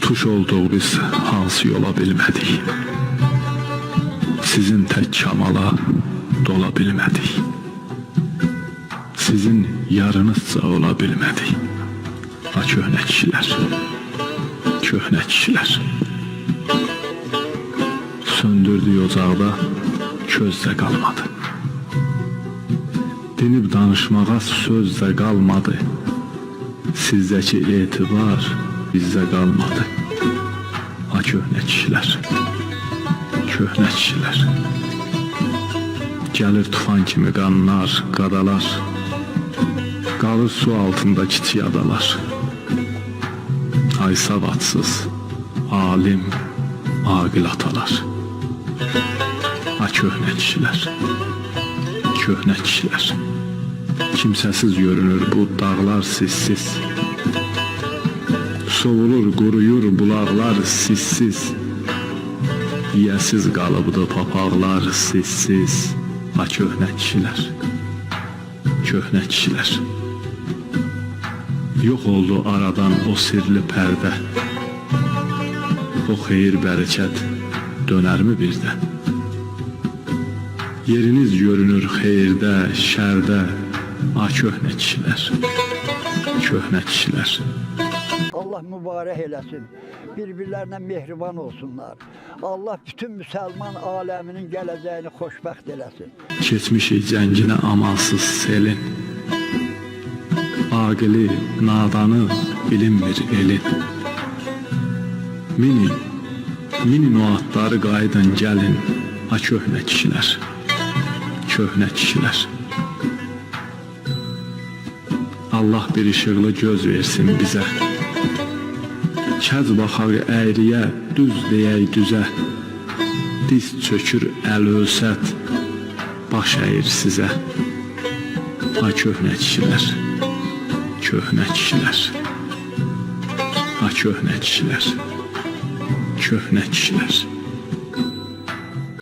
Tuş olduq biz hansı yola bilmədik. Sizin tək kamala dola bilmədik. Sizin yarınızca ola bilmədik. Ha köhnə kişilər, köhnə kişilər. Söndürdük ocaqda, közdə qalmadı. Dinib danışmağa söz də qalmadı. Sizdəki etibar bizdə qalmadı. Ha köhnə kişilər, köhnə kişilər. Gəlir tufan kimi qanlar, qadalar. Qalır su altında kiçik adalar. Ay savadsız, alim, aqil atalar. Ha köhnə kişilər, köhnə kişilər. Kimsəsiz görünür bu dağlar sizsiz. Soğulur, quruyur bulaqlar sizsiz. Yiyəsiz qalıbdı papaqlar sizsiz. Ha köhnə kişilər, köhnə kişilər. Yox oldu aradan o sirli pərdə. O xeyir bərəkət dönərmi birdən? Yeriniz görünür xeyirdə, şərdə. Ha köhnə kişilər, köhnə kişilər. Allah mübarək eləsin, bir-birlərlə mehriban olsunlar. Allah bütün müsəlman aləminin gələcəyini xoşbəxt eləsin. Keçmişik cənginə amansız selin. Aqili, nadanı bilinmir elin. Minin o atları qayıdın gəlin. Ha köhnə kişilər, köhnə kişilər. Allah bir işıqlı göz versin bizə. Kəz baxaq əyriyə, düz deyək düzə. Diz çökür əl ölsət, baş əyir sizə. Ha köhnə kişilər, köhnə kişilər. Ha köhnə kişilər, köhnə kişilər.